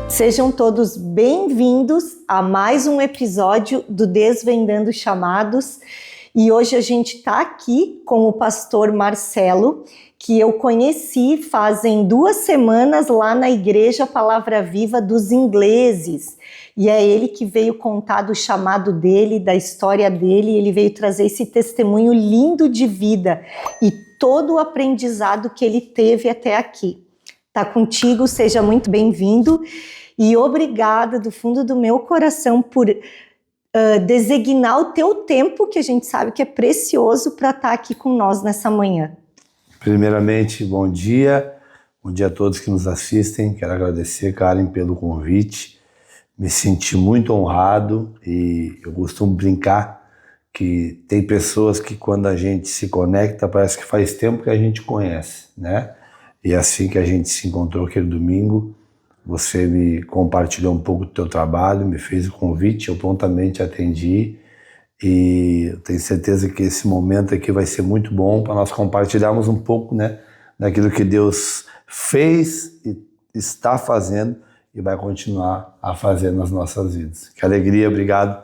Sejam todos bem-vindos a mais um episódio do Desvendando Chamados. E hoje a gente está aqui com o pastor Marcelo, que eu conheci fazem 2 semanas lá na Igreja Palavra Viva dos Ingleses. E é ele que veio contar do chamado dele, da história dele, ele veio trazer esse testemunho lindo de vida e todo o aprendizado que ele teve até aqui. Tá contigo, seja muito bem-vindo. E obrigada do fundo do meu coração por designar o teu tempo, que a gente sabe que é precioso, para estar aqui com nós nessa manhã. Primeiramente, bom dia a todos que nos assistem. Quero agradecer, Karen, pelo convite. Me senti muito honrado e eu costumo brincar que tem pessoas que quando a gente se conecta parece que faz tempo que a gente conhece, né? E assim que a gente se encontrou aquele domingo, você me compartilhou um pouco do teu trabalho, me fez o convite, eu prontamente atendi e eu tenho certeza que esse momento aqui vai ser muito bom para nós compartilharmos um pouco, né, daquilo que Deus fez e está fazendo e vai continuar a fazer nas nossas vidas. Que alegria, obrigado,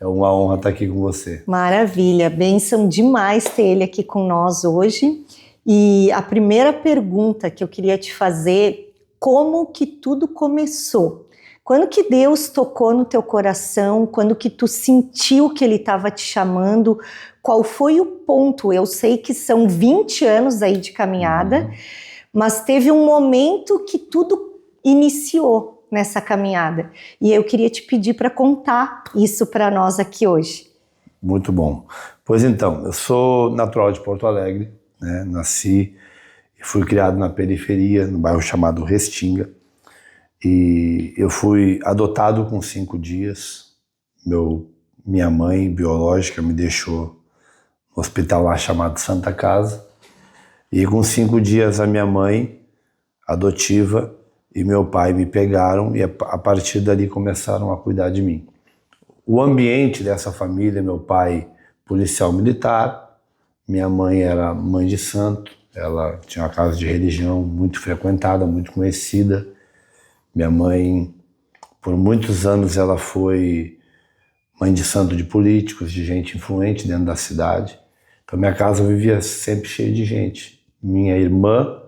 é uma honra estar aqui com você. Maravilha, bênção demais ter ele aqui com nós hoje. E a primeira pergunta que eu queria te fazer: como que tudo começou? Quando que Deus tocou no teu coração? Quando que tu sentiu que Ele estava te chamando? Qual foi o ponto? Eu sei que são 20 anos aí de caminhada, mas teve um momento que tudo iniciou nessa caminhada. E eu queria te pedir para contar isso para nós aqui hoje. Muito bom. Pois então, eu sou natural de Porto Alegre, né? Nasci e fui criado na periferia, no bairro chamado Restinga. E eu fui adotado com 5 dias. Minha mãe biológica me deixou no hospital lá chamado Santa Casa. E com 5 dias a minha mãe adotiva e meu pai me pegaram e a partir dali começaram a cuidar de mim. O ambiente dessa família, meu pai policial militar, minha mãe era mãe de santo. Ela tinha uma casa de religião muito frequentada, muito conhecida. Minha mãe, por muitos anos, ela foi mãe de santo de políticos, de gente influente dentro da cidade. Então minha casa vivia sempre cheia de gente. Minha irmã,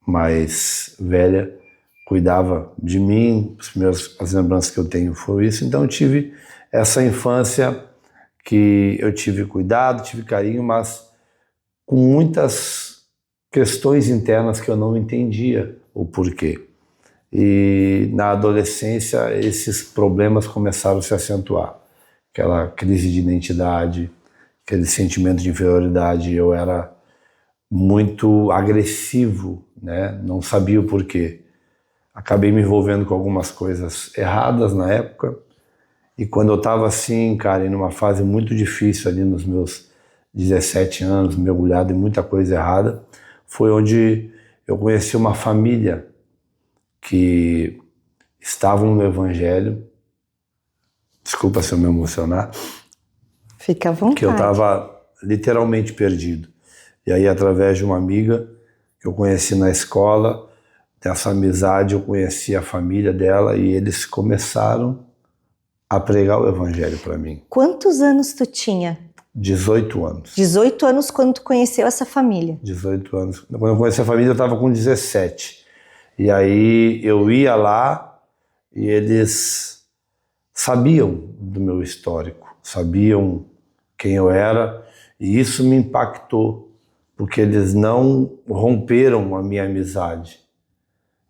mais velha, cuidava de mim. As lembranças que eu tenho foram isso. Então eu tive essa infância que eu tive cuidado, tive carinho, mas com muitas questões internas que eu não entendia o porquê. E na adolescência esses problemas começaram a se acentuar. Aquela crise de identidade, aquele sentimento de inferioridade. Eu era muito agressivo, né? Não sabia o porquê. Acabei me envolvendo com algumas coisas erradas na época. E quando eu estava assim, cara, numa fase muito difícil ali nos meus 17 anos, mergulhado em muita coisa errada, foi onde eu conheci uma família que estavam no Evangelho. Desculpa se eu me emocionar. Fica à vontade. Que eu estava literalmente perdido. E aí, através de uma amiga que eu conheci na escola, dessa amizade, eu conheci a família dela e eles começaram a pregar o Evangelho para mim. Quantos anos tu tinha? 18 anos. 18 anos quando tu conheceu essa família? 18 anos. Quando eu conheci a família, eu estava com 17. E aí eu ia lá e eles sabiam do meu histórico, sabiam quem eu era, e isso me impactou, porque eles não romperam a minha amizade.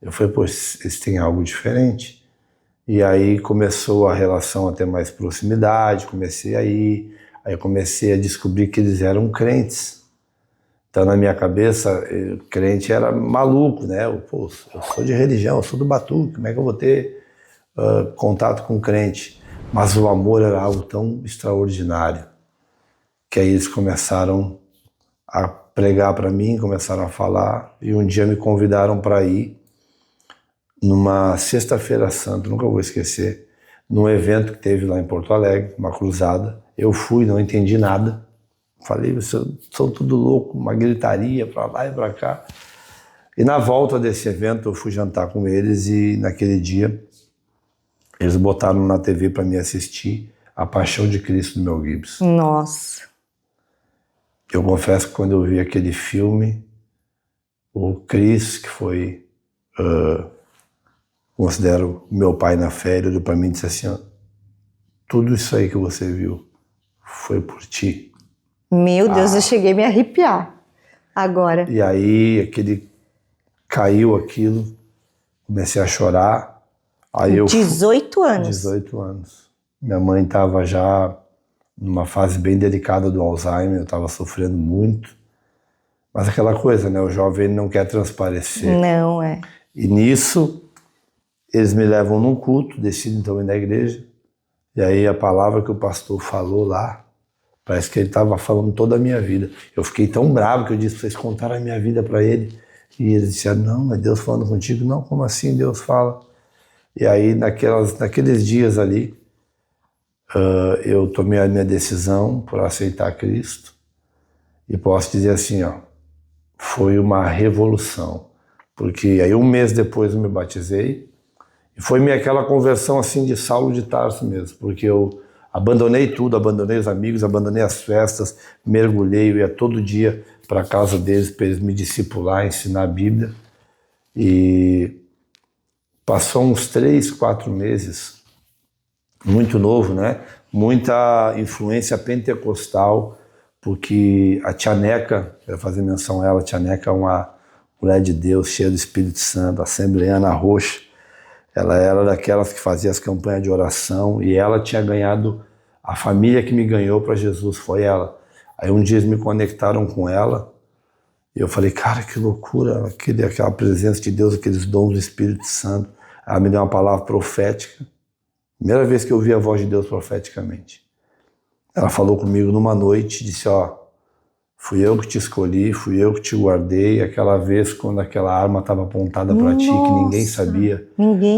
Eu falei, pô, eles têm algo diferente. E aí começou a relação a ter mais proximidade, Aí eu comecei a descobrir que eles eram crentes. Então na minha cabeça, crente era maluco, né? Pô, eu sou de religião, eu sou do Batuque, como é que eu vou ter contato com crente? Mas o amor era algo tão extraordinário que aí eles começaram a pregar para mim, começaram a falar, e um dia me convidaram para ir numa sexta-feira santa, nunca vou esquecer, num evento que teve lá em Porto Alegre, uma cruzada. Eu fui, não entendi nada. Falei, vocês são tudo louco, uma gritaria para lá e para cá. E na volta desse evento eu fui jantar com eles e naquele dia eles botaram na TV para me assistir A Paixão de Cristo do Mel Gibson. Nossa. Eu confesso que quando eu vi aquele filme, o Chris, que foi, considero meu pai na fé, ele olhou para mim e disse assim, ó, tudo isso aí que você viu foi por ti. Meu Deus, eu cheguei a me arrepiar agora. E aí caiu aquilo, comecei a chorar. Aí 18 anos. 18 anos. Minha mãe estava já numa fase bem delicada do Alzheimer, eu estava sofrendo muito. Mas aquela coisa, né? O jovem não quer transparecer. Não, é. E nisso, eles me levam num culto, decido então ir na igreja. E aí a palavra que o pastor falou lá, parece que ele estava falando toda a minha vida. Eu fiquei tão bravo que eu disse, vocês contaram a minha vida para ele. E eles disseram, não, é Deus falando contigo. Não, como assim Deus fala? E aí naqueles dias ali, eu tomei a minha decisão por aceitar Cristo. E posso dizer assim, ó, foi uma revolução. Porque aí um mês depois eu me batizei. E foi aquela conversão assim de Saulo de Tarso mesmo. Porque eu abandonei tudo, abandonei os amigos, abandonei as festas, mergulhei, eu ia todo dia para a casa deles para eles me discipular, ensinar a Bíblia. E passou uns 3, 4 meses, muito novo, né? Muita influência pentecostal, porque a tia Neca, quero fazer menção a ela, a tia Neca é uma mulher de Deus, cheia do Espírito Santo, assembleiana roxa. Ela era daquelas que fazia as campanhas de oração e ela tinha ganhado, a família que me ganhou para Jesus foi ela. Aí um dia eles me conectaram com ela e eu falei, cara, que loucura, aquela presença de Deus, aqueles dons do Espírito Santo. Ela me deu uma palavra profética, primeira vez que eu ouvi a voz de Deus profeticamente. Ela falou comigo numa noite, disse, ó, fui eu que te escolhi, fui eu que te guardei, aquela vez quando aquela arma estava apontada para ti, que ninguém sabia.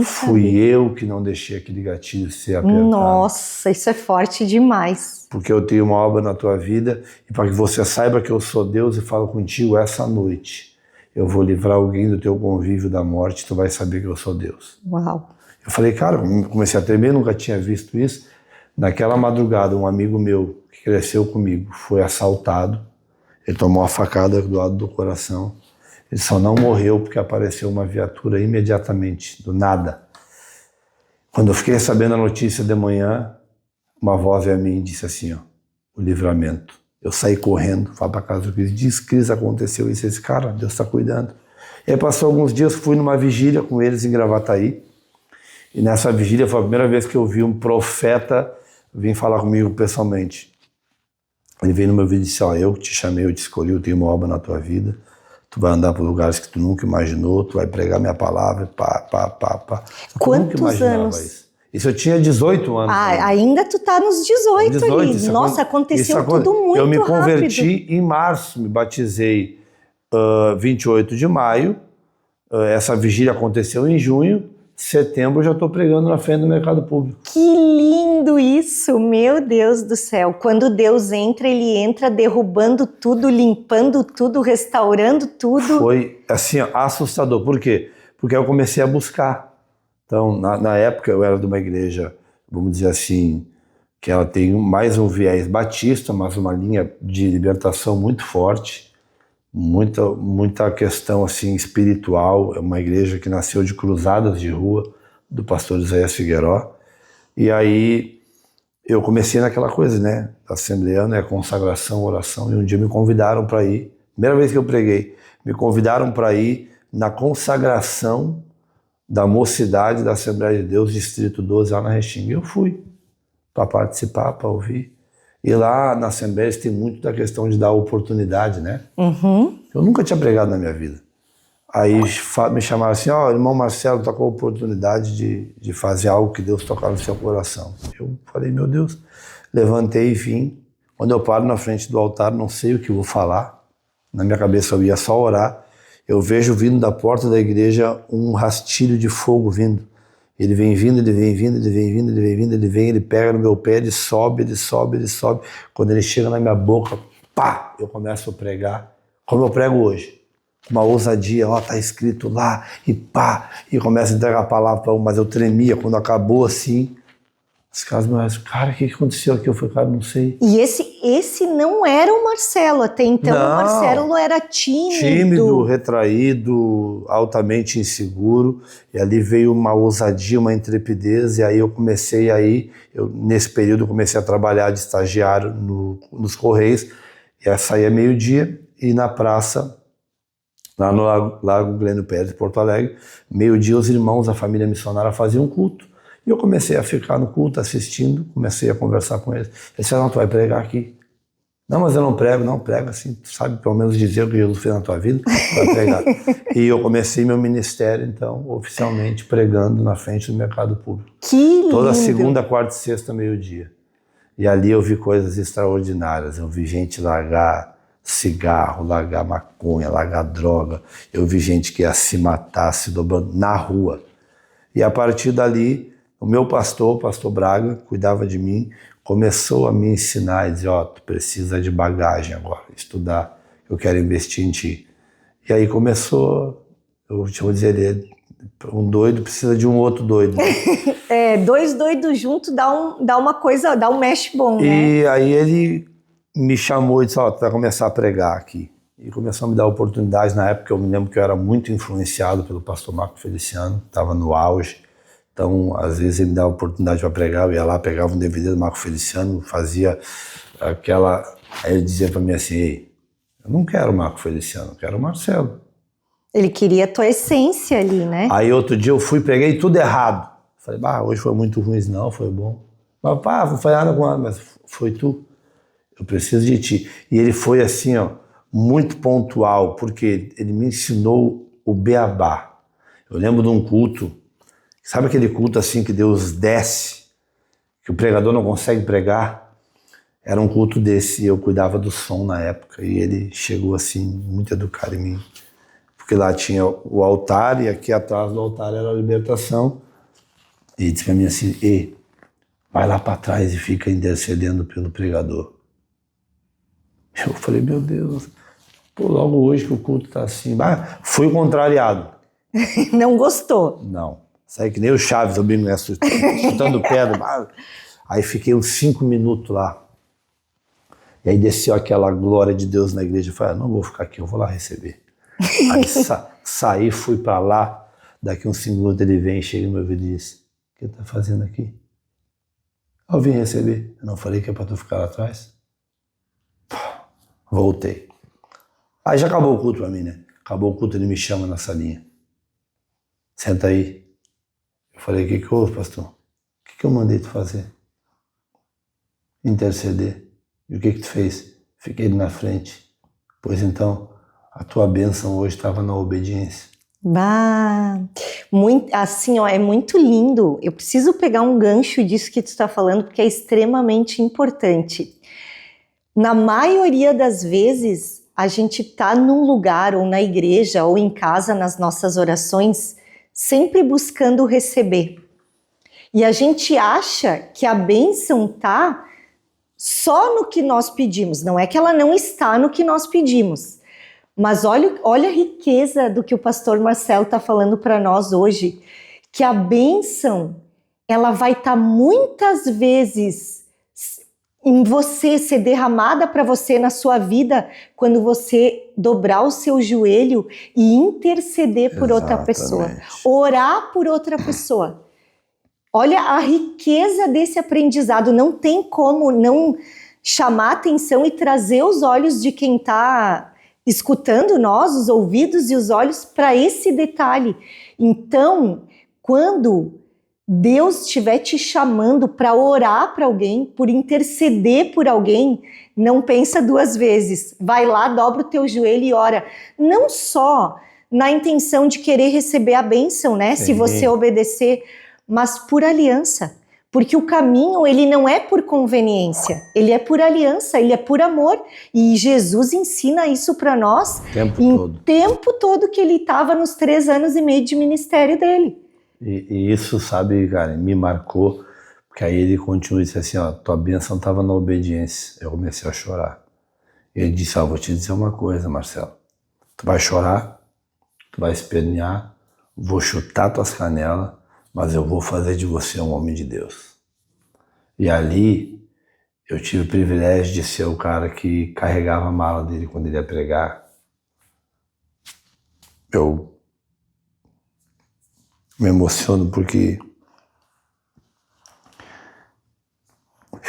Fui eu que não deixei aquele gatilho ser apertado. Nossa, isso é forte demais. Porque eu tenho uma obra na tua vida e para que você saiba que eu sou Deus e falo contigo essa noite, eu vou livrar alguém do teu convívio da morte, tu vai saber que eu sou Deus. Uau. Eu falei, cara, comecei a tremer, nunca tinha visto isso. Naquela madrugada, um amigo meu que cresceu comigo foi assaltado. Ele tomou uma facada do lado do coração. Ele só não morreu porque apareceu uma viatura imediatamente, do nada. Quando eu fiquei sabendo a notícia de manhã, uma voz veio a mim e disse assim, ó, o livramento. Eu saí correndo, fui para casa do Cris, diz, Cris, aconteceu isso. Esse cara, Deus está cuidando. E aí passou alguns dias, fui numa vigília com eles em Gravataí. E nessa vigília foi a primeira vez que eu vi um profeta vir falar comigo pessoalmente. Ele veio no meu vídeo e disse, ó, eu que te chamei, eu te escolhi, eu tenho uma obra na tua vida, tu vai andar por lugares que tu nunca imaginou, tu vai pregar minha palavra, pá. Quantos anos? Isso eu tinha 18 anos. Ah, ainda tu tá nos 18 ali. Nossa, aconteceu tudo muito rápido. Eu me converti em março, me batizei 28 de maio, essa vigília aconteceu em junho, setembro eu já estou pregando na frente do mercado público. Que lindo isso, meu Deus do céu. Quando Deus entra, Ele entra derrubando tudo, limpando tudo, restaurando tudo. Foi assim, assustador. Por quê? Porque eu comecei a buscar. Então, na época eu era de uma igreja, vamos dizer assim, que ela tem mais um viés batista, mas uma linha de libertação muito forte. Muita questão assim espiritual, é uma igreja que nasceu de cruzadas de rua do pastor Isaías Figueiró. E aí eu comecei naquela coisa, né, assembleano, consagração, oração, e um dia me convidaram para ir, primeira vez que eu preguei, me convidaram para ir na consagração da mocidade da Assembleia de Deus, Distrito 12, lá na Restinga. Eu fui para participar, para ouvir. E lá na Assembleia tem muito da questão de dar oportunidade, né? Uhum. Eu nunca tinha pregado na minha vida. Aí me chamaram assim, ó, irmão Marcelo, tá com a oportunidade de fazer algo que Deus tocar no seu coração. Eu falei, meu Deus, levantei e vim. Quando eu paro na frente do altar, não sei o que vou falar. Na minha cabeça eu ia só orar. Eu vejo vindo da porta da igreja um rastilho de fogo vindo. Ele vem vindo, ele vem vindo, ele vem vindo, ele vem vindo, ele vem, ele pega no meu pé, ele sobe, ele sobe, ele sobe. Quando ele chega na minha boca, pá, eu começo a pregar, como eu prego hoje. Uma ousadia, ó, tá escrito lá, e pá, e começa a entregar a palavra para um, mas eu tremia. Quando acabou assim, os caras me olham, cara, o que aconteceu aqui? Eu falei, cara, não sei. E esse não era o Marcelo, até então Não, o Marcelo era tímido. Tímido, retraído, altamente inseguro, e ali veio uma ousadia, uma intrepidez, e aí eu comecei nesse período eu comecei a trabalhar de estagiário nos Correios, e aí saía meio-dia, e na praça, lá no Lago Glênio Pérez, Porto Alegre, meio-dia os irmãos da família missionária faziam culto. E eu comecei a ficar no culto, assistindo, comecei a conversar com eles. Eles disseram, não, tu vai pregar aqui. Não, mas eu não prego. Não, prega assim, tu sabe pelo menos dizer o que Jesus fez na tua vida, vai pregar. E eu comecei meu ministério, então, oficialmente pregando na frente do mercado público. Que lindo! Toda segunda, quarta e sexta, meio-dia. E ali eu vi coisas extraordinárias. Eu vi gente largar cigarro, largar maconha, largar droga. Eu vi gente que ia se matar, se dobrando na rua. E a partir dali, o meu pastor, o pastor Braga, cuidava de mim, começou a me ensinar e dizer, ó, tu precisa de bagagem agora, estudar, eu quero investir em ti. E aí começou, eu vou dizer, um doido precisa de um outro doido. Dois doidos juntos dá uma coisa, dá um mesh bom, né? E aí ele me chamou e disse, ó, tu vai começar a pregar aqui. E começou a me dar oportunidades. Na época eu me lembro que eu era muito influenciado pelo pastor Marco Feliciano, estava no auge. Então, às vezes ele me dava oportunidade para pregar, eu ia lá, pegava um DVD do Marco Feliciano, fazia aquela... Aí ele dizia para mim assim, ei, eu não quero o Marco Feliciano, eu quero o Marcelo. Ele queria a tua essência ali, né? Aí outro dia eu fui, preguei tudo errado. Falei, hoje foi muito ruim, não, foi bom. Mas não foi nada com nada, mas foi tu. Eu preciso de ti. E ele foi assim, ó, muito pontual, porque ele me ensinou o beabá. Eu lembro de um culto, sabe aquele culto assim que Deus desce, que o pregador não consegue pregar? Era um culto desse, e eu cuidava do som na época, e ele chegou assim, muito educado em mim. Porque lá tinha o altar, e aqui atrás do altar era a libertação. E disse pra mim assim, vai lá para trás e fica intercedendo pelo pregador. Eu falei, meu Deus, pô, logo hoje que o culto tá assim. Fui contrariado. Não gostou? Não. Saí que nem o Chaves, o bingo, chutando pedra. Aí fiquei uns 5 minutos lá. E aí desceu aquela glória de Deus na igreja. Eu falei, não vou ficar aqui, eu vou lá receber. Aí saí, fui para lá. Daqui uns 5 minutos ele vem, chega no meu ouvido e diz, o que tá fazendo aqui? Eu vim receber. Eu não falei que é para tu ficar lá atrás? Voltei. Aí já acabou o culto para mim, né? Acabou o culto, ele me chama na salinha. Senta aí. Eu falei, o que houve, pastor? O que eu mandei tu fazer? Interceder. E o que tu fez? Fiquei na frente. Pois então, a tua bênção hoje estava na obediência. Assim, ó, é muito lindo. Eu preciso pegar um gancho disso que tu está falando, porque é extremamente importante. Na maioria das vezes, a gente está num lugar, ou na igreja, ou em casa, nas nossas orações, sempre buscando receber. E a gente acha que a bênção está só no que nós pedimos. Não é que ela não está no que nós pedimos. Mas olha a riqueza do que o pastor Marcelo está falando para nós hoje, que a bênção, ela vai estar muitas vezes em você, ser derramada para você na sua vida, quando você dobrar o seu joelho e interceder por outra pessoa, orar por outra pessoa. Olha a riqueza desse aprendizado, não tem como não chamar atenção e trazer os olhos de quem está escutando nós, os ouvidos e os olhos, para esse detalhe. Então, quando Deus estiver te chamando para orar para alguém, por interceder por alguém, não pensa 2 vezes. Vai lá, dobra o teu joelho e ora. Não só na intenção de querer receber a bênção, né? Se você obedecer, mas por aliança. Porque o caminho, ele não é por conveniência, ele é por aliança, ele é por amor. E Jesus ensina isso para nós o tempo todo que ele estava nos 3 anos e meio de ministério dele. E isso, sabe, cara, me marcou, porque aí ele continua e disse assim, ó, tua bênção estava na obediência. Eu comecei a chorar. Ele disse, ó, vou te dizer uma coisa, Marcelo, tu vai chorar, tu vai espernear, vou chutar tuas canelas, mas eu vou fazer de você um homem de Deus. E ali eu tive o privilégio de ser o cara que carregava a mala dele quando ele ia pregar. Eu me emociono porque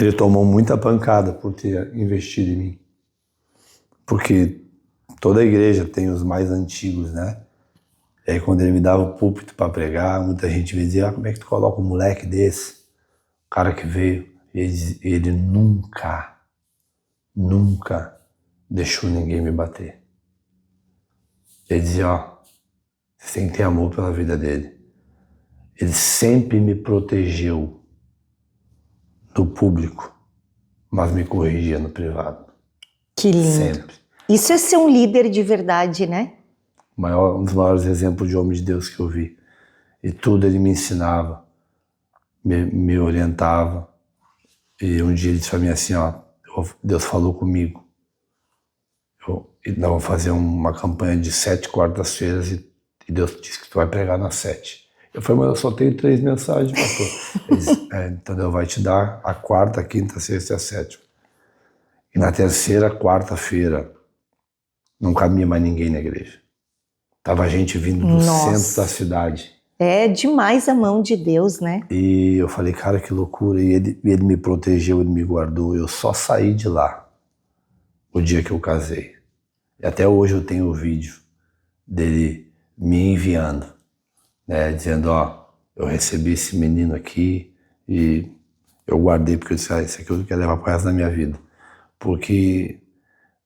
ele tomou muita pancada por ter investido em mim. Porque toda a igreja tem os mais antigos, né? E aí quando ele me dava o púlpito para pregar, muita gente me dizia, como é que tu coloca um moleque desse? O cara que veio, ele nunca deixou ninguém me bater. Ele dizia, ó, você tem que ter amor pela vida dele. Ele sempre me protegeu do público, mas me corrigia no privado. Que lindo. Sempre. Isso é ser um líder de verdade, né? Um dos maiores exemplos de homem de Deus que eu vi. E tudo ele me ensinava, me orientava. E um dia ele disse para mim assim, ó, Deus falou comigo. Nós vamos fazer uma campanha de 7 quartas-feiras e Deus disse que tu vai pregar nas 7. Eu falei, mas eu só tenho 3 mensagens, pastor. Ele disse, então Deus vai te dar a quarta, a quinta, a sexta e a sétima. E na terceira, quarta-feira, não cabia mais ninguém na igreja. Tava gente vindo do centro da cidade. É demais a mão de Deus, né? E eu falei, cara, que loucura. E ele me protegeu, ele me guardou. Eu só saí de lá o dia que eu casei. E até hoje eu tenho o vídeo dele me enviando, né, dizendo, ó, eu recebi esse menino aqui e eu guardei porque eu disse, isso aqui eu quero levar pro resto da minha vida. Porque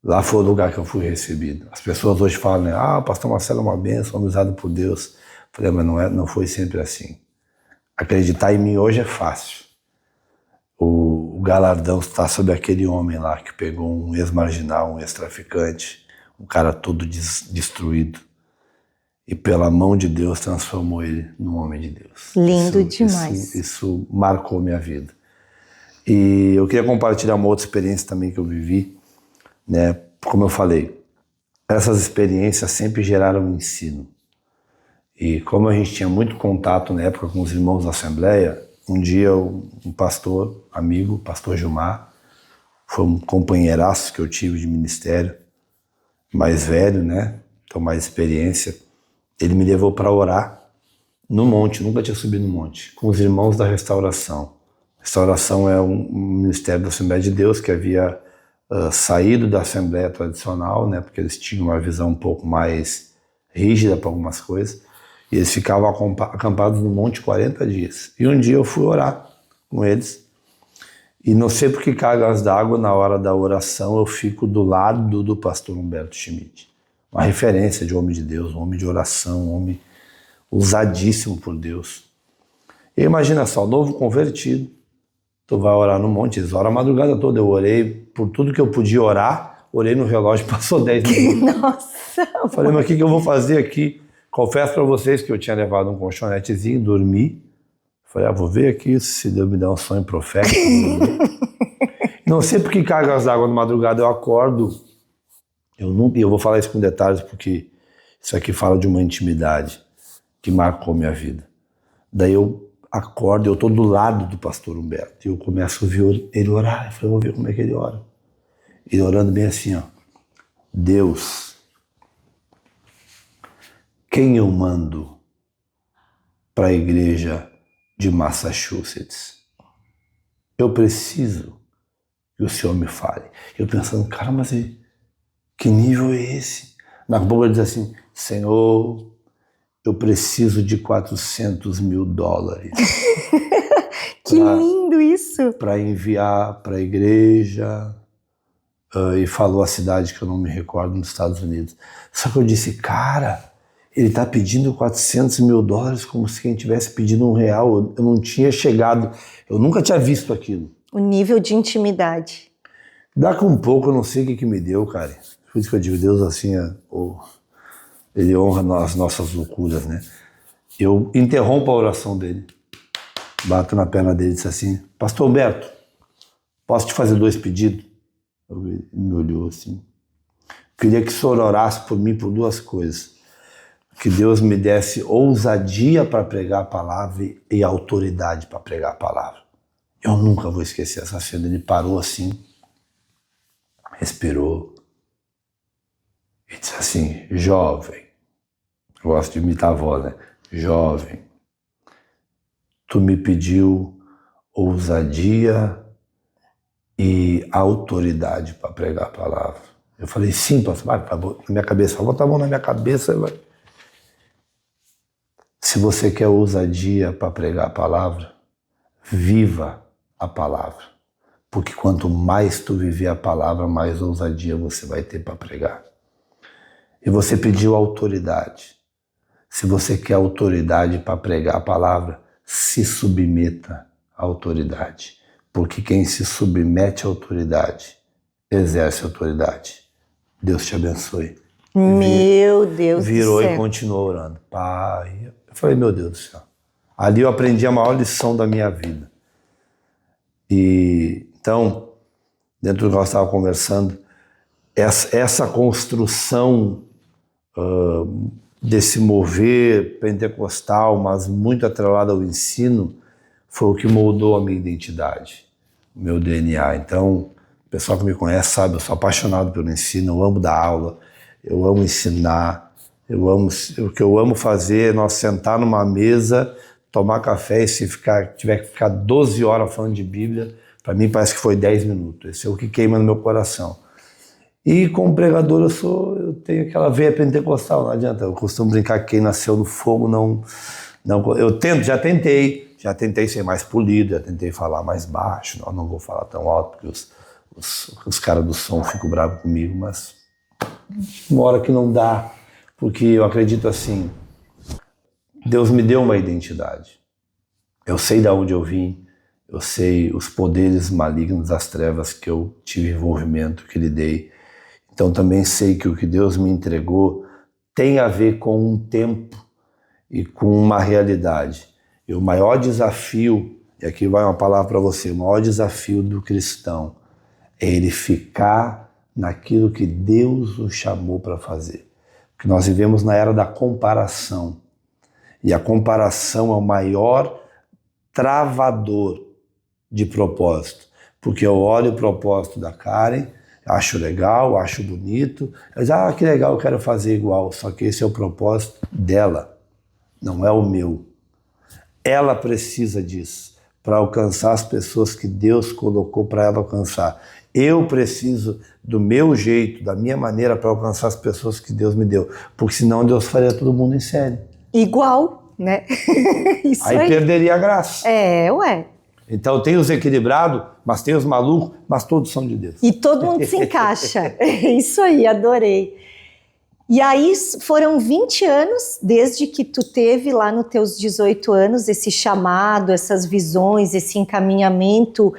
lá foi o lugar que eu fui recebido. As pessoas hoje falam, né, o pastor Marcelo é uma bênção, usado por Deus. Eu falei, mas não foi sempre assim. Acreditar em mim hoje é fácil. O galardão está sobre aquele homem lá que pegou um ex-marginal, um ex-traficante, um cara todo destruído. E pela mão de Deus transformou ele num homem de Deus. Lindo demais. Isso marcou minha vida. E eu queria compartilhar uma outra experiência também que eu vivi, né? Como eu falei, essas experiências sempre geraram um ensino. E como a gente tinha muito contato na época com os irmãos da Assembleia, um dia um pastor, amigo, pastor Gilmar, foi um companheiraço que eu tive de ministério, mais velho, né? Então mais experiência. Ele me levou para orar no monte, nunca tinha subido no monte, com os irmãos da Restauração. Restauração é um ministério da Assembleia de Deus que havia saído da Assembleia tradicional, né, porque eles tinham uma visão um pouco mais rígida para algumas coisas, e eles ficavam acampados no monte 40 dias. E um dia eu fui orar com eles, e não sei por que cargas d'água, na hora da oração, eu fico do lado do pastor Humberto Schmidt. Uma referência de homem de Deus, um homem de oração, um homem usadíssimo por Deus. E imagina só, novo convertido, tu vai orar no monte, eles oram a madrugada toda. Eu orei por tudo que eu podia orar, orei no relógio, passou 10 minutos. Nossa! Eu falei, mas o que eu vou fazer aqui? Confesso para vocês que eu tinha levado um colchonetezinho, dormi. Falei, vou ver aqui se Deus me dá um sonho profético. Não sei por que cargas d'água na madrugada eu acordo. Eu vou falar isso com detalhes porque isso aqui fala de uma intimidade que marcou minha vida. Daí eu acordo, eu estou do lado do pastor Humberto e eu começo a ouvir ele orar. Eu falei, vou ver como é que ele ora. Ele orando bem assim, ó. Deus, quem eu mando para a igreja de Massachusetts? Eu preciso que o Senhor me fale. Eu pensando, cara, mas que nível é esse? Na boca ele diz assim, Senhor, eu preciso de $400 mil. Que lindo isso! Para enviar para a igreja. E falou a cidade que eu não me recordo, nos Estados Unidos. Só que eu disse, cara, Ele está pedindo 400 mil dólares como se quem tivesse pedido R$1. Eu não tinha chegado, eu nunca tinha visto aquilo. O nível de intimidade. Daqui um pouco, eu não sei o que me deu, cara. Por isso que eu digo, Deus assim, ele honra as nossas loucuras, né? Eu interrompo a oração dele, bato na perna dele e disse assim, Pastor Humberto, posso te fazer 2 pedidos? Ele me olhou assim. Queria que o senhor orasse por mim por 2 coisas. Que Deus me desse ousadia para pregar a palavra e autoridade para pregar a palavra. Eu nunca vou esquecer essa cena. Ele parou assim, respirou e disse assim, jovem, eu gosto de imitar a voz, né? Jovem, tu me pediu ousadia e autoridade para pregar a palavra. Eu falei, sim, pastor, vai, na minha cabeça, vai botar a mão na minha cabeça. Vai. Se você quer ousadia para pregar a palavra, viva a palavra. Porque quanto mais tu viver a palavra, mais ousadia você vai ter para pregar. E você pediu autoridade. Se você quer autoridade para pregar a palavra, se submeta à autoridade. Porque quem se submete à autoridade, exerce autoridade. Deus te abençoe. Meu Deus do céu. Virou e continuou orando. Pai, eu falei, meu Deus do céu. Ali eu aprendi a maior lição da minha vida. E então, dentro do que nós estávamos conversando, essa construção desse mover pentecostal, mas muito atrelado ao ensino, foi o que moldou a minha identidade, o meu DNA. Então, o pessoal que me conhece sabe, eu sou apaixonado pelo ensino, eu amo dar aula, eu amo ensinar, o que eu amo fazer é nós sentar numa mesa, tomar café e se tiver que ficar 12 horas falando de Bíblia, para mim parece que foi 10 minutos. Esse é o que queima no meu coração. E como pregador eu tenho aquela veia pentecostal, não adianta. Eu costumo brincar que quem nasceu no fogo não já tentei ser mais polido, já tentei falar mais baixo, não vou falar tão alto, porque os caras do som ficam bravos comigo, mas uma hora que não dá, porque eu acredito assim, Deus me deu uma identidade. Eu sei de onde eu vim, eu sei os poderes malignos das trevas que eu tive envolvimento, que lidei. Então também sei que o que Deus me entregou tem a ver com um tempo e com uma realidade. E o maior desafio, e aqui vai uma palavra para você, o maior desafio do cristão é ele ficar naquilo que Deus o chamou para fazer. Porque nós vivemos na era da comparação. E a comparação é o maior travador de propósito. Porque eu olho o propósito da Karen, acho legal, acho bonito, eu digo, que legal, eu quero fazer igual, só que esse é o propósito dela, não é o meu. Ela precisa disso para alcançar as pessoas que Deus colocou para ela alcançar. Eu preciso do meu jeito, da minha maneira para alcançar as pessoas que Deus me deu, porque senão Deus faria todo mundo em série. Igual, né? Isso aí perderia a graça. Ué. Então tem os equilibrados, mas tem os malucos, mas todos são de Deus. E todo mundo se encaixa. Isso aí, adorei. E aí foram 20 anos, desde que tu teve lá nos teus 18 anos, esse chamado, essas visões, esse encaminhamento,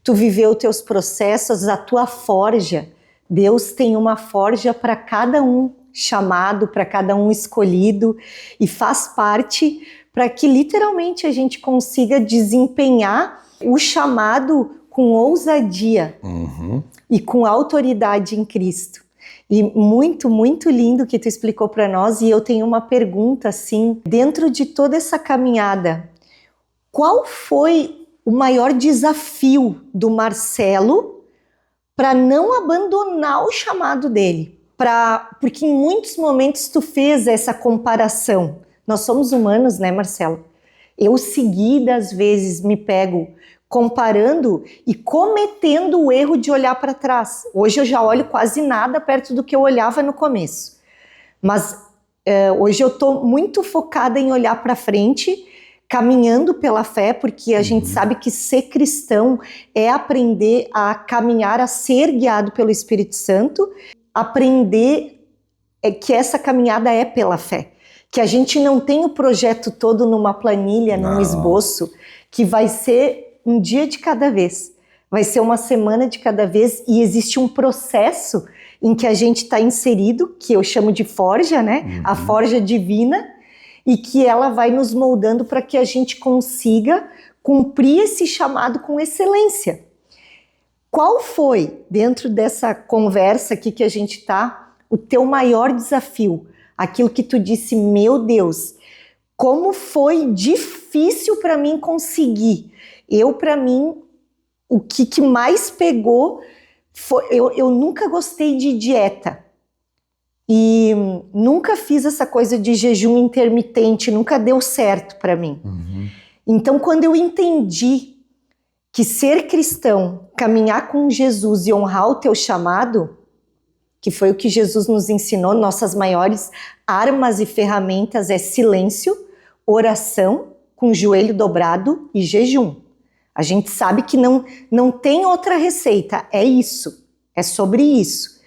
tu viveu teus processos, a tua forja. Deus tem uma forja para cada um chamado, para cada um escolhido, e faz parte para que literalmente a gente consiga desempenhar o chamado com ousadia e com autoridade em Cristo. E muito, muito lindo que tu explicou para nós. E eu tenho uma pergunta assim, dentro de toda essa caminhada, qual foi o maior desafio do Marcelo para não abandonar o chamado dele? Porque em muitos momentos tu fez essa comparação. Nós somos humanos, né, Marcelo? Eu seguidas vezes me pego comparando e cometendo o erro de olhar para trás. Hoje eu já olho quase nada perto do que eu olhava no começo. Mas hoje eu estou muito focada em olhar para frente, caminhando pela fé, porque a gente sabe que ser cristão é aprender a caminhar, a ser guiado pelo Espírito Santo, aprender que essa caminhada é pela fé. Que a gente não tem o projeto todo numa planilha, num esboço, que vai ser um dia de cada vez, vai ser uma semana de cada vez, e existe um processo em que a gente está inserido, que eu chamo de forja, né? A forja divina, e que ela vai nos moldando para que a gente consiga cumprir esse chamado com excelência. Qual foi, dentro dessa conversa aqui que a gente está, o teu maior desafio? Aquilo que tu disse, meu Deus, como foi difícil para mim conseguir. Para mim, o que mais pegou foi... Eu nunca gostei de dieta. E nunca fiz essa coisa de jejum intermitente, nunca deu certo para mim. Então, quando eu entendi que ser cristão, caminhar com Jesus e honrar o teu chamado, que foi o que Jesus nos ensinou, nossas maiores armas e ferramentas é silêncio, oração, com o joelho dobrado e jejum. A gente sabe que não tem outra receita, é isso, é sobre isso.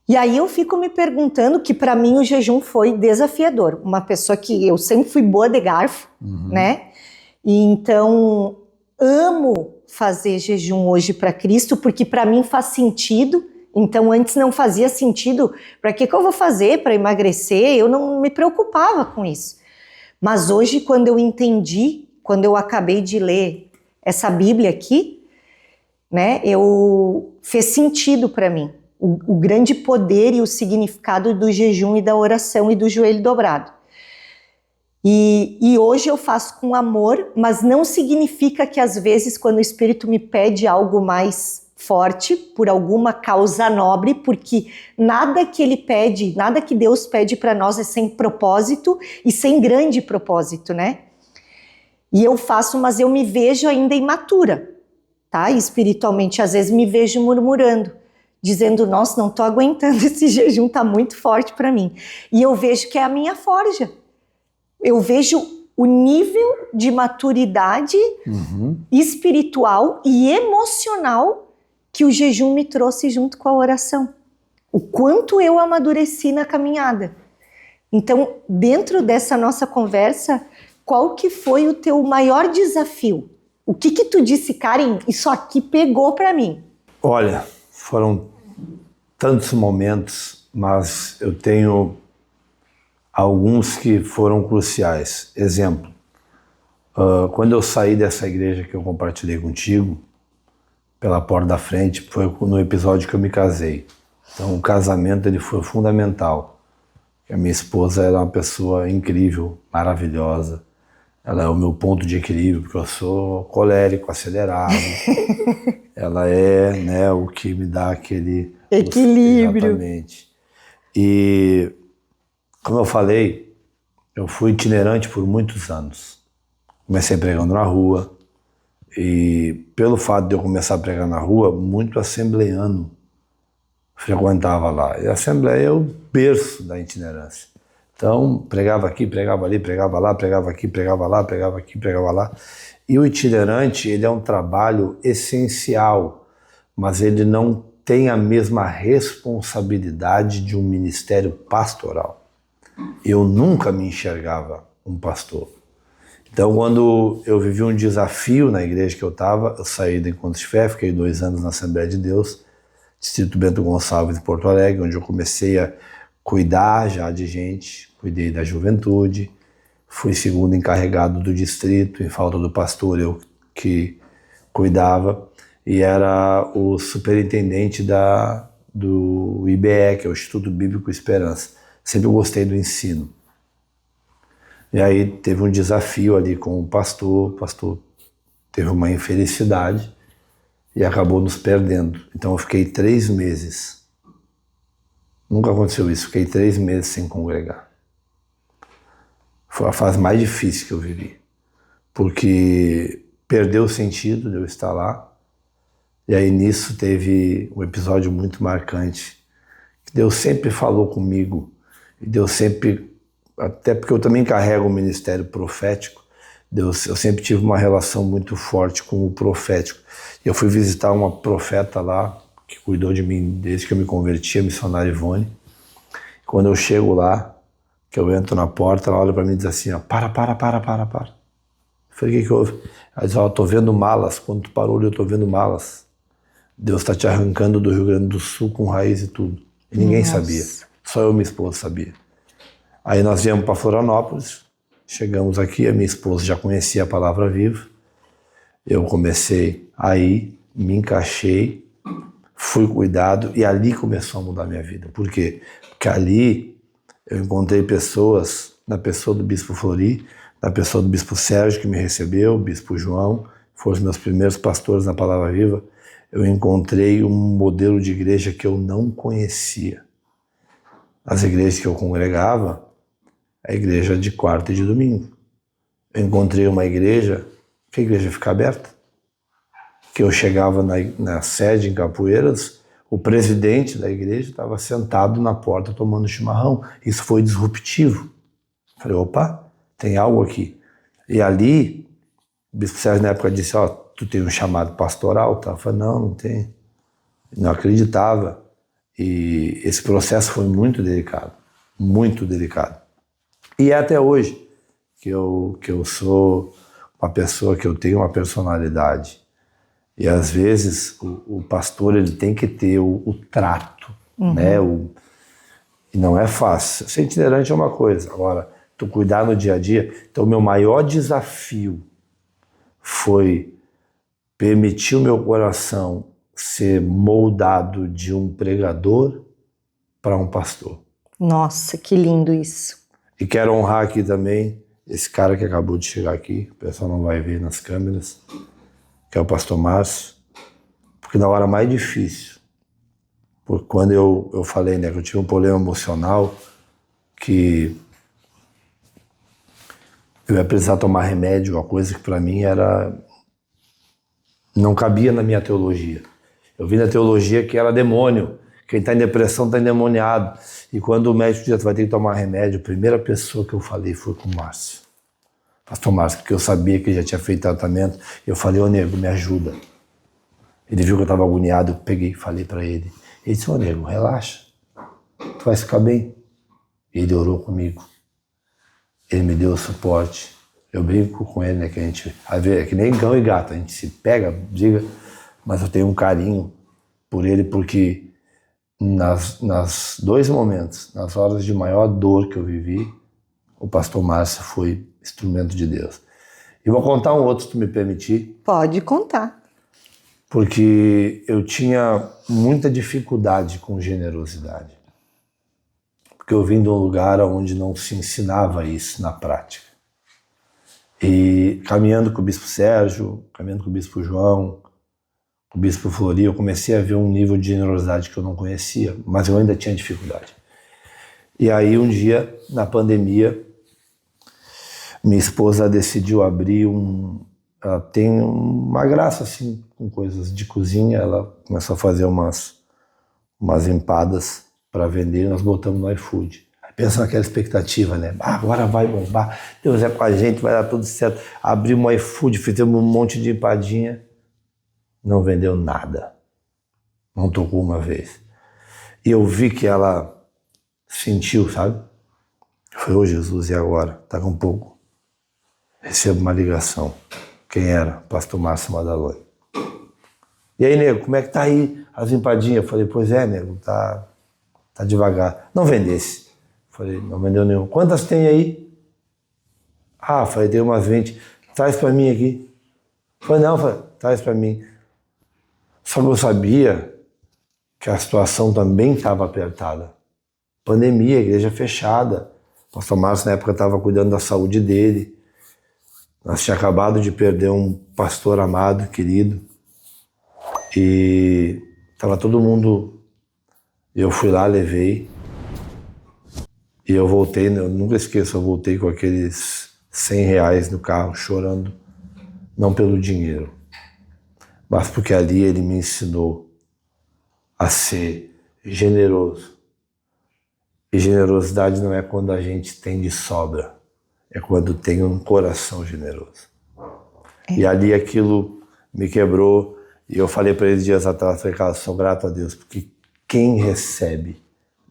E aí eu fico me perguntando que para mim o jejum foi desafiador. Uma pessoa que eu sempre fui boa de garfo, né? E então amo fazer jejum hoje para Cristo, porque para mim faz sentido. Então antes não fazia sentido. Para que eu vou fazer para emagrecer? Eu não me preocupava com isso. Mas hoje, quando eu entendi, quando eu acabei de ler essa Bíblia aqui, né? Fez sentido para mim. O grande poder e o significado do jejum e da oração e do joelho dobrado. E hoje eu faço com amor, mas não significa que às vezes quando o Espírito me pede algo mais forte, por alguma causa nobre, porque nada que ele pede, nada que Deus pede para nós é sem propósito e sem grande propósito, né? E eu faço, mas eu me vejo ainda imatura, tá? Espiritualmente, às vezes me vejo murmurando, dizendo, nossa, não tô aguentando, esse jejum tá muito forte para mim. E eu vejo que é a minha forja. Eu vejo o nível de maturidade espiritual e emocional que o jejum me trouxe junto com a oração. O quanto eu amadureci na caminhada. Então, dentro dessa nossa conversa, qual que foi o teu maior desafio? O que tu disse, Karen, isso aqui pegou para mim? Olha, foram tantos momentos, mas eu tenho alguns que foram cruciais. Exemplo, quando eu saí dessa igreja que eu compartilhei contigo, pela porta da frente, foi no episódio que eu me casei. Então o casamento ele foi fundamental. A minha esposa era uma pessoa incrível, maravilhosa. Ela é o meu ponto de equilíbrio, porque eu sou colérico, acelerado. Ela é, né, o que me dá aquele equilíbrio. Exatamente. E, como eu falei, eu fui itinerante por muitos anos. Comecei pregando na rua. E pelo fato de eu começar a pregar na rua, muito assembleano frequentava lá. E a assembleia é o berço da itinerância. Então, pregava aqui, pregava ali, pregava lá, pregava aqui, pregava lá, pregava aqui, pregava lá. E o itinerante, ele é um trabalho essencial, mas ele não tem a mesma responsabilidade de um ministério pastoral. Eu nunca me enxergava um pastor. Então, quando eu vivi um desafio na igreja que eu estava, eu saí do Encontro de Fé, fiquei 2 anos na Assembleia de Deus, Distrito Bento Gonçalves, em Porto Alegre, onde eu comecei a cuidar já de gente, cuidei da juventude, fui segundo encarregado do distrito, em falta do pastor eu que cuidava, e era o superintendente do IBE, que é o Instituto Bíblico Esperança. Sempre gostei do ensino. E aí teve um desafio ali com o pastor teve uma infelicidade e acabou nos perdendo. Então eu fiquei 3 meses. Nunca aconteceu isso, fiquei 3 meses sem congregar. Foi a fase mais difícil que eu vivi, porque perdeu o sentido de eu estar lá. E aí nisso teve um episódio muito marcante, que Deus sempre falou comigo, e Deus sempre, até porque eu também carrego o ministério profético, eu sempre tive uma relação muito forte com o profético. Eu fui visitar uma profeta lá, que cuidou de mim desde que eu me converti, a missionária Ivone. Quando eu chego lá, que eu entro na porta, ela olha para mim e diz assim, ó, para. Eu falei, o que houve? Ela diz, ó, eu tô vendo malas, quando tu parou eu tô vendo malas. Deus está te arrancando do Rio Grande do Sul com raiz e tudo. E ninguém sabia, só eu e minha esposa sabia. Aí nós viemos para Florianópolis, chegamos aqui, a minha esposa já conhecia a Palavra Viva, eu comecei aí, me encaixei, fui cuidado e ali começou a mudar a minha vida. Por quê? Porque ali eu encontrei pessoas, na pessoa do Bispo Flori, na pessoa do Bispo Sérgio que me recebeu, o Bispo João, foram os meus primeiros pastores na Palavra Viva. Eu encontrei um modelo de igreja que eu não conhecia. As igrejas que eu congregava, a igreja de quarta e de domingo. Eu encontrei uma igreja, que a igreja fica aberta. Que eu chegava na sede em Capoeiras, o presidente da igreja estava sentado na porta tomando chimarrão. Isso foi disruptivo. Falei, opa, tem algo aqui. E ali, o Bispo Sérgio na época disse, ó, tu tem um chamado pastoral? Eu falei, não tem. Não acreditava. E esse processo foi muito delicado. Muito delicado. E é até hoje que eu sou uma pessoa que eu tenho uma personalidade. E às vezes o pastor ele tem que ter o trato, né? E não é fácil. Ser itinerante é uma coisa. Agora, tu cuidar no dia a dia. Então, o meu maior desafio foi permitir o meu coração ser moldado de um pregador para um pastor. Nossa, que lindo isso. E quero honrar aqui também esse cara que acabou de chegar aqui, o pessoal não vai ver nas câmeras, que é o pastor Márcio, porque na hora mais difícil, porque quando eu falei, né, que eu tive um problema emocional, que eu ia precisar tomar remédio, uma coisa que para mim não cabia na minha teologia. Eu vi na teologia que era demônio, quem está em depressão está endemoniado. E quando o médico disse, vai ter que tomar remédio, a primeira pessoa que eu falei foi com o Márcio. Pastor Márcio, porque eu sabia que ele já tinha feito tratamento. Eu falei, ô nego, me ajuda. Ele viu que eu estava agoniado, eu peguei e falei para ele. Ele disse, ô nego, relaxa, tu vai ficar bem. Ele orou comigo. Ele me deu o suporte. Eu brinco com ele, né, que a gente, é que nem cão e gato, a gente se pega, diga, mas eu tenho um carinho por ele, porque nas dois momentos, nas horas de maior dor que eu vivi, o pastor Márcio foi instrumento de Deus. E vou contar um outro, se tu me permitir. Pode contar. Porque eu tinha muita dificuldade com generosidade. Porque eu vim de um lugar onde não se ensinava isso na prática. E caminhando com o Bispo Sérgio, caminhando com o Bispo João, com o Bispo Flori, eu comecei a ver um nível de generosidade que eu não conhecia, mas eu ainda tinha dificuldade. E aí um dia, na pandemia, minha esposa decidiu abrir ela tem uma graça assim, com coisas de cozinha, ela começou a fazer umas empadas para vender, nós botamos no iFood. Aí pensa naquela expectativa, né? Agora vai bombar, Deus é com a gente, vai dar tudo certo. Abrimos o iFood, fizemos um monte de empadinha, não vendeu nada, não tocou uma vez. E eu vi que ela sentiu, sabe? Foi, ô Jesus, e agora? Tá com pouco. Recebo uma ligação. Quem era? Pastor Márcio Madaloni. E aí, nego, como é que tá aí as empadinhas? Eu falei, pois é, nego, tá devagar. Não vendesse. Falei, não vendeu nenhum. Quantas tem aí? Falei, tem umas 20. Traz pra mim aqui. Falei, traz pra mim. Só que eu sabia que a situação também estava apertada. Pandemia, igreja fechada. O pastor Márcio, na época, estava cuidando da saúde dele. Nós tínhamos acabado de perder um pastor amado, querido. E estava todo mundo... Eu fui lá, levei. E eu voltei, eu nunca esqueço, eu voltei com aqueles R$100 no carro, chorando. Não pelo dinheiro, mas porque ali ele me ensinou a ser generoso. E generosidade não é quando a gente tem de sobra, é quando tem um coração generoso. E ali aquilo me quebrou, e eu falei para ele dias atrás, falei, cara, sou grato a Deus, porque quem recebe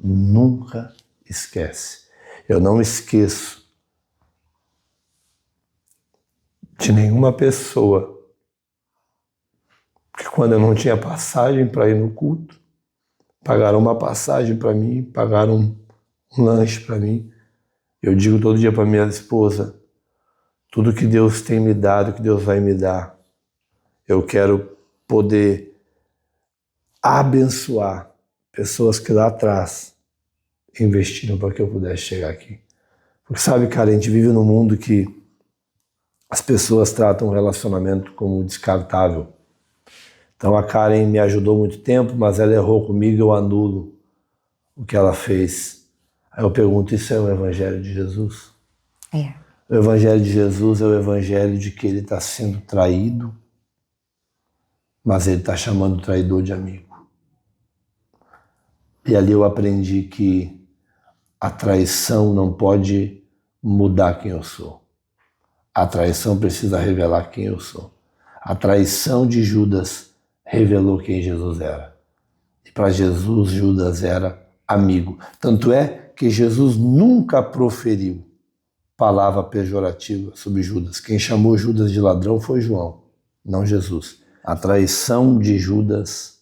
nunca esquece. Eu não esqueço de nenhuma pessoa que, quando eu não tinha passagem para ir no culto, pagaram uma passagem para mim, pagaram um lanche para mim. Eu digo todo dia para minha esposa, tudo que Deus tem me dado, que Deus vai me dar, eu quero poder abençoar pessoas que lá atrás investiram para que eu pudesse chegar aqui. Porque sabe, cara, a gente vive num mundo que as pessoas tratam o relacionamento como descartável. Então a Karen me ajudou muito tempo, mas ela errou comigo, eu anulo o que ela fez. Aí eu pergunto, isso é o Evangelho de Jesus? É. O Evangelho de Jesus é o Evangelho de que ele está sendo traído, mas ele está chamando o traidor de amigo. E ali eu aprendi que a traição não pode mudar quem eu sou. A traição precisa revelar quem eu sou. A traição de Judas revelou quem Jesus era. E para Jesus, Judas era amigo. Tanto é que Jesus nunca proferiu palavra pejorativa sobre Judas. Quem chamou Judas de ladrão foi João, não Jesus. A traição de Judas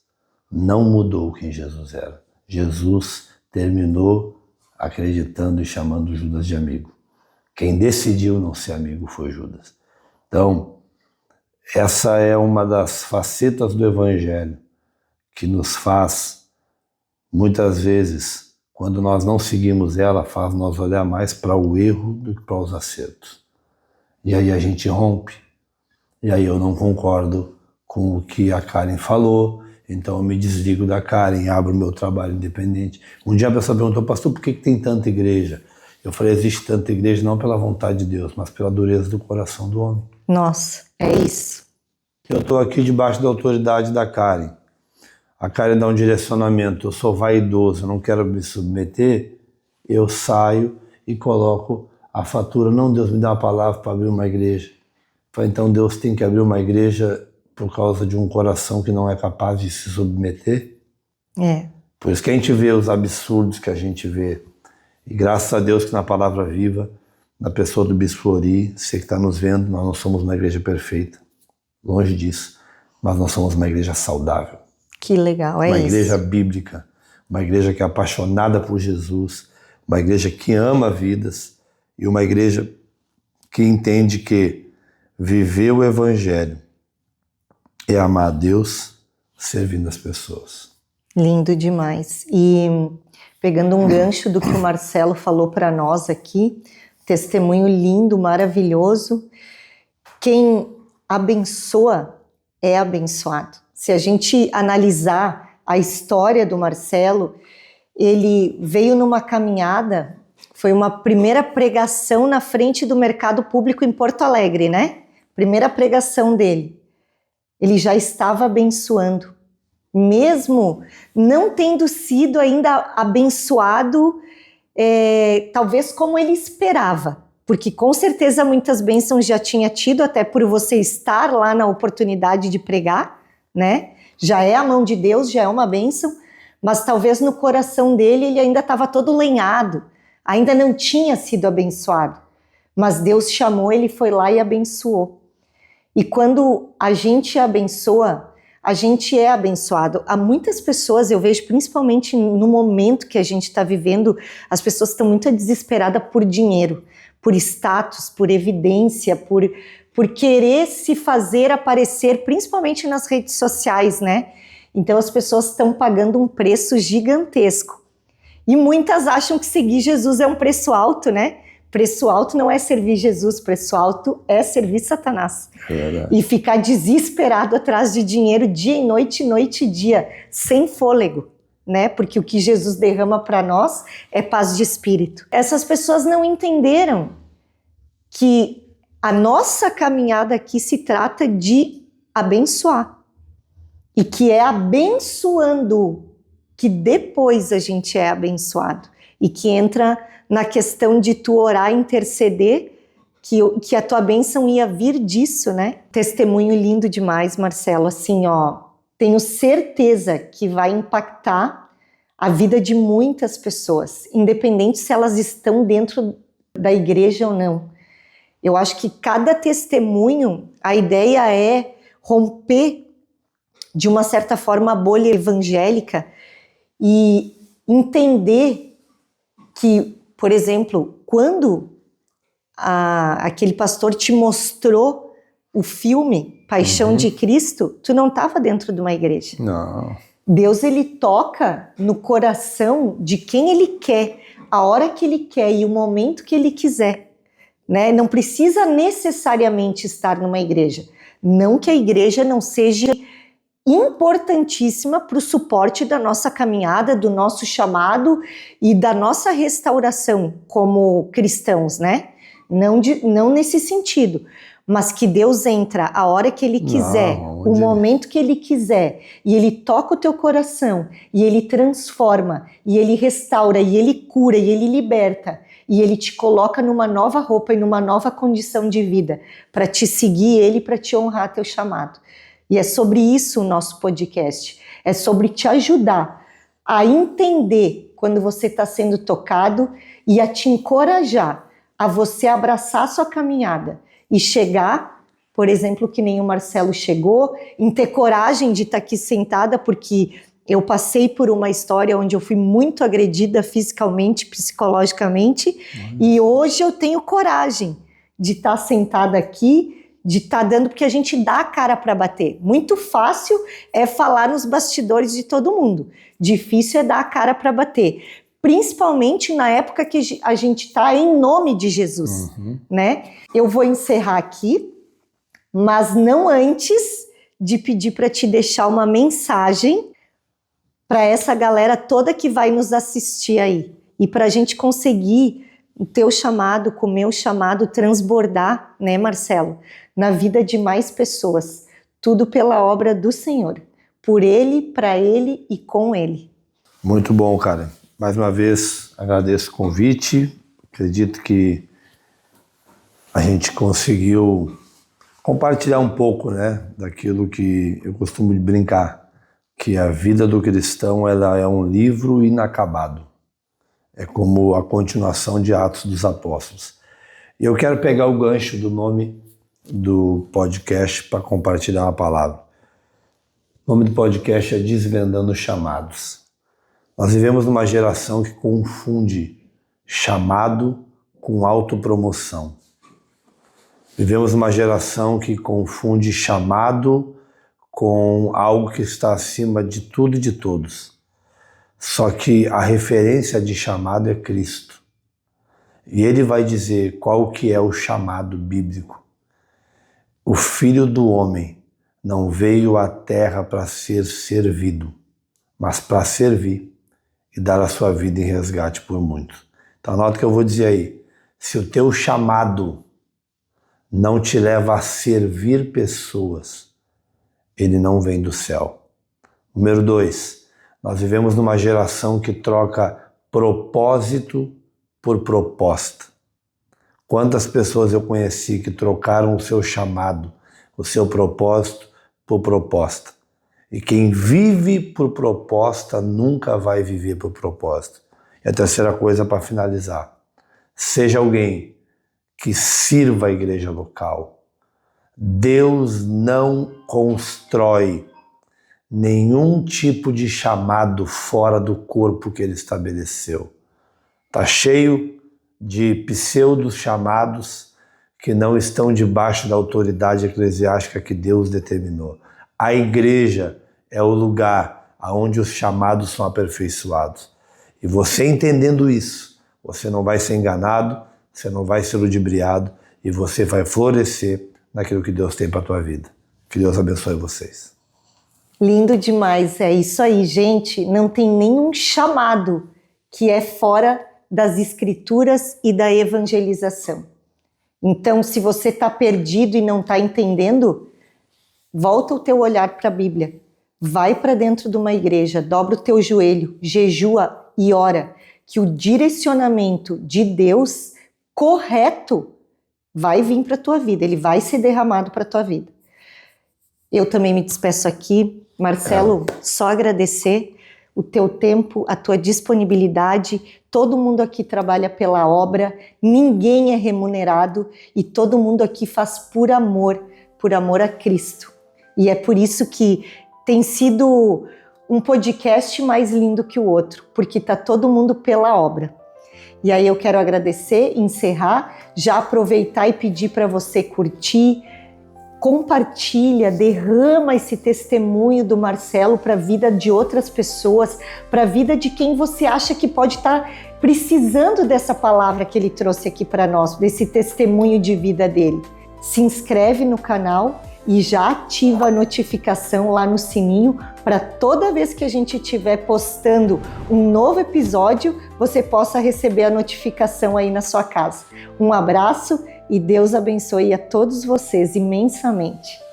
não mudou quem Jesus era. Jesus terminou acreditando e chamando Judas de amigo. Quem decidiu não ser amigo foi Judas. Então, essa é uma das facetas do Evangelho que nos faz, muitas vezes, quando nós não seguimos ela, faz nós olhar mais para o erro do que para os acertos. E aí a gente rompe. E aí eu não concordo com o que a Karen falou, então eu me desligo da Karen, abro o meu trabalho independente. Um dia a pessoa perguntou, pastor, por que tem tanta igreja? Eu falei, existe tanta igreja não pela vontade de Deus, mas pela dureza do coração do homem. Nossa, é isso. Eu estou aqui debaixo da autoridade da Karen. A Karen dá um direcionamento, eu sou vaidoso, eu não quero me submeter, eu saio e coloco a fatura. Não, Deus me dá uma palavra para abrir uma igreja. Então Deus tem que abrir uma igreja por causa de um coração que não é capaz de se submeter? É. Por isso que a gente vê os absurdos que a gente vê. E graças a Deus que na Palavra Viva, na pessoa do Bispo Flori, você que está nos vendo, nós não somos uma igreja perfeita, longe disso, mas nós somos uma igreja saudável. Que legal, é uma isso. Uma igreja bíblica, uma igreja que é apaixonada por Jesus, uma igreja que ama vidas e uma igreja que entende que viver o Evangelho é amar a Deus servindo as pessoas. Lindo demais. E pegando um gancho do que o Marcelo falou para nós aqui, testemunho lindo, maravilhoso, quem abençoa é abençoado. Se a gente analisar a história do Marcelo, ele veio numa caminhada, foi uma primeira pregação na frente do mercado público em Porto Alegre, né? Primeira pregação dele. Ele já estava abençoando, mesmo não tendo sido ainda abençoado, talvez como ele esperava, porque com certeza muitas bênçãos já tinha tido, até por você estar lá na oportunidade de pregar, né? Já é a mão de Deus, já é uma bênção, mas talvez no coração dele ele ainda estava todo lenhado, ainda não tinha sido abençoado, mas Deus chamou, ele foi lá e abençoou. E quando a gente abençoa, a gente é abençoado. Há muitas pessoas, eu vejo principalmente no momento que a gente está vivendo, as pessoas estão muito desesperadas por dinheiro, por status, por evidência, por querer se fazer aparecer, principalmente nas redes sociais, né? Então as pessoas estão pagando um preço gigantesco. E muitas acham que seguir Jesus é um preço alto, né? Preço alto não é servir Jesus, preço alto é servir Satanás. E ficar desesperado atrás de dinheiro dia e noite e dia, sem fôlego, né? Porque o que Jesus derrama para nós é paz de espírito. Essas pessoas não entenderam que a nossa caminhada aqui se trata de abençoar. E que é abençoando que depois a gente é abençoado. E que entra na questão de tu orar, interceder, que a tua bênção ia vir disso, né? Testemunho lindo demais, Marcelo. Assim, ó, tenho certeza que vai impactar a vida de muitas pessoas, independente se elas estão dentro da igreja ou não. Eu acho que cada testemunho, a ideia é romper, de uma certa forma, a bolha evangélica e entender que, por exemplo, quando aquele pastor te mostrou o filme Paixão de Cristo, tu não estava dentro de uma igreja. Não. Deus, ele toca no coração de quem ele quer, a hora que ele quer e o momento que ele quiser, né? Não precisa necessariamente estar numa igreja. Não que a igreja não seja importantíssima para o suporte da nossa caminhada, do nosso chamado e da nossa restauração como cristãos, né? Não nesse sentido, mas que Deus entra a hora que Ele quiser, o momento que Ele quiser, e Ele toca o teu coração, e Ele transforma, e Ele restaura, e Ele cura, e Ele liberta, e Ele te coloca numa nova roupa e numa nova condição de vida, para te seguir Ele, para te honrar teu chamado. E é sobre isso o nosso podcast, é sobre te ajudar a entender quando você está sendo tocado e a te encorajar a você abraçar a sua caminhada e chegar, por exemplo, que nem o Marcelo chegou, em ter coragem de estar aqui sentada, porque eu passei por uma história onde eu fui muito agredida fisicamente, psicologicamente, e hoje eu tenho coragem de estar sentada aqui, de estar dando, porque a gente dá a cara para bater. Muito fácil é falar nos bastidores de todo mundo, difícil é dar a cara para bater. Principalmente na época que a gente está em nome de Jesus, né? Eu vou encerrar aqui, mas não antes de pedir para te deixar uma mensagem para essa galera toda que vai nos assistir aí. E para a gente conseguir o teu chamado, com o meu chamado, transbordar, né, Marcelo? Na vida de mais pessoas. Tudo pela obra do Senhor. Por Ele, para Ele e com Ele. Muito bom, cara. Mais uma vez, agradeço o convite. Acredito que a gente conseguiu compartilhar um pouco, né, daquilo que eu costumo brincar, que a vida do cristão ela é um livro inacabado. É como a continuação de Atos dos Apóstolos. E eu quero pegar o gancho do nome do podcast para compartilhar uma palavra. O nome do podcast é Desvendando Chamados. Nós vivemos numa geração que confunde chamado com autopromoção. Vivemos numa geração que confunde chamado com algo que está acima de tudo e de todos. Só que a referência de chamado é Cristo. E ele vai dizer qual que é o chamado bíblico. O Filho do Homem não veio à terra para ser servido, mas para servir e dar a sua vida em resgate por muitos. Então anota o que eu vou dizer aí. Se o teu chamado não te leva a servir pessoas, ele não vem do céu. Número 2, nós vivemos numa geração que troca propósito por proposta. Quantas pessoas eu conheci que trocaram o seu chamado, o seu propósito por proposta? E quem vive por proposta nunca vai viver por propósito. E a terceira coisa para finalizar. Seja alguém que sirva a igreja local. Deus não constrói nenhum tipo de chamado fora do corpo que ele estabeleceu. Está cheio de pseudos chamados que não estão debaixo da autoridade eclesiástica que Deus determinou. A igreja é o lugar onde os chamados são aperfeiçoados. E você entendendo isso, você não vai ser enganado, você não vai ser ludibriado e você vai florescer naquilo que Deus tem para a tua vida. Que Deus abençoe vocês. Lindo demais, é isso aí, gente. Não tem nenhum chamado que é fora das escrituras e da evangelização. Então, se você está perdido e não está entendendo, volta o teu olhar para a Bíblia. Vai para dentro de uma igreja, dobra o teu joelho, jejua e ora, que o direcionamento de Deus correto vai vir para a tua vida, ele vai ser derramado para a tua vida. Eu também me despeço aqui. Marcelo, só agradecer. o teu tempo, a tua disponibilidade. Todo mundo aqui trabalha pela obra, ninguém é remunerado e todo mundo aqui faz por amor a Cristo. E é por isso que tem sido um podcast mais lindo que o outro, porque está todo mundo pela obra. E aí eu quero agradecer, encerrar, já aproveitar e pedir para você curtir, compartilha, derrama esse testemunho do Marcelo para a vida de outras pessoas, para a vida de quem você acha que pode estar precisando dessa palavra que ele trouxe aqui para nós, desse testemunho de vida dele. Se inscreve no canal e já ativa a notificação lá no sininho para toda vez que a gente estiver postando um novo episódio, você possa receber a notificação aí na sua casa. Um abraço e Deus abençoe a todos vocês imensamente.